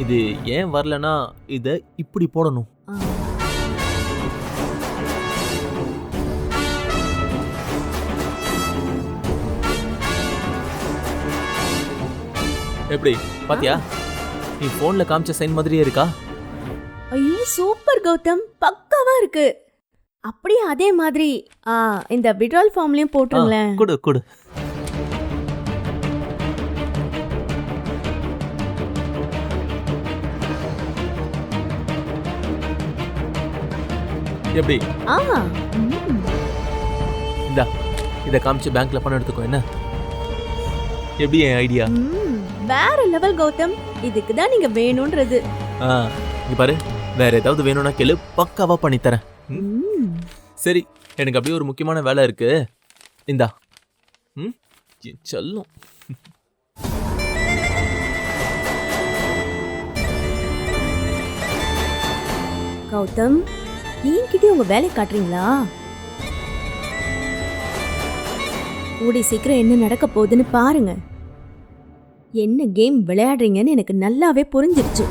இது ஏன் வரலனா இத இப்படி போடணும். ஆ, எப்படி பாத்தியா? நீ போன்ல காமிச்ச சைன் மாதிரியே இருக்கா? ஐயோ சூப்பர் கௌதம், பக்காவா இருக்கு. அப்படியே அதே மாதிரி இந்த விட்ரால் ஃபார்ம்லயும் போட்டுருங்களேன். குடு குடு. எப்படி? ஆ, ம், இந்தா இத காமிச்சு பேங்க்ல பணம் எடுத்துக்கோ. என்ன எப்படி என் ஐடியா? ம், வேற லெவல் கௌதம். இதுக்கு தான் நீங்க வேணும்ன்றது. இங்க பாரு, வேற ஏதாவது வேணும்னா கேளு, பக்காவா பண்ணி தரேன். ம், சரி, எனக்கு அப்படியே ஒரு முக்கியமான வேலை இருக்கு. இந்தா. ம், என் செல்லம். கௌதம், என்கிட்ட உங்க வேலை காட்டுறீங்களா? கூடி சீக்கிரம் என்ன நடக்க போகுதுன்னு பாருங்க. என்ன கேம் விளையாடுறீங்கன்னு எனக்கு நல்லாவே புரிஞ்சிருச்சு.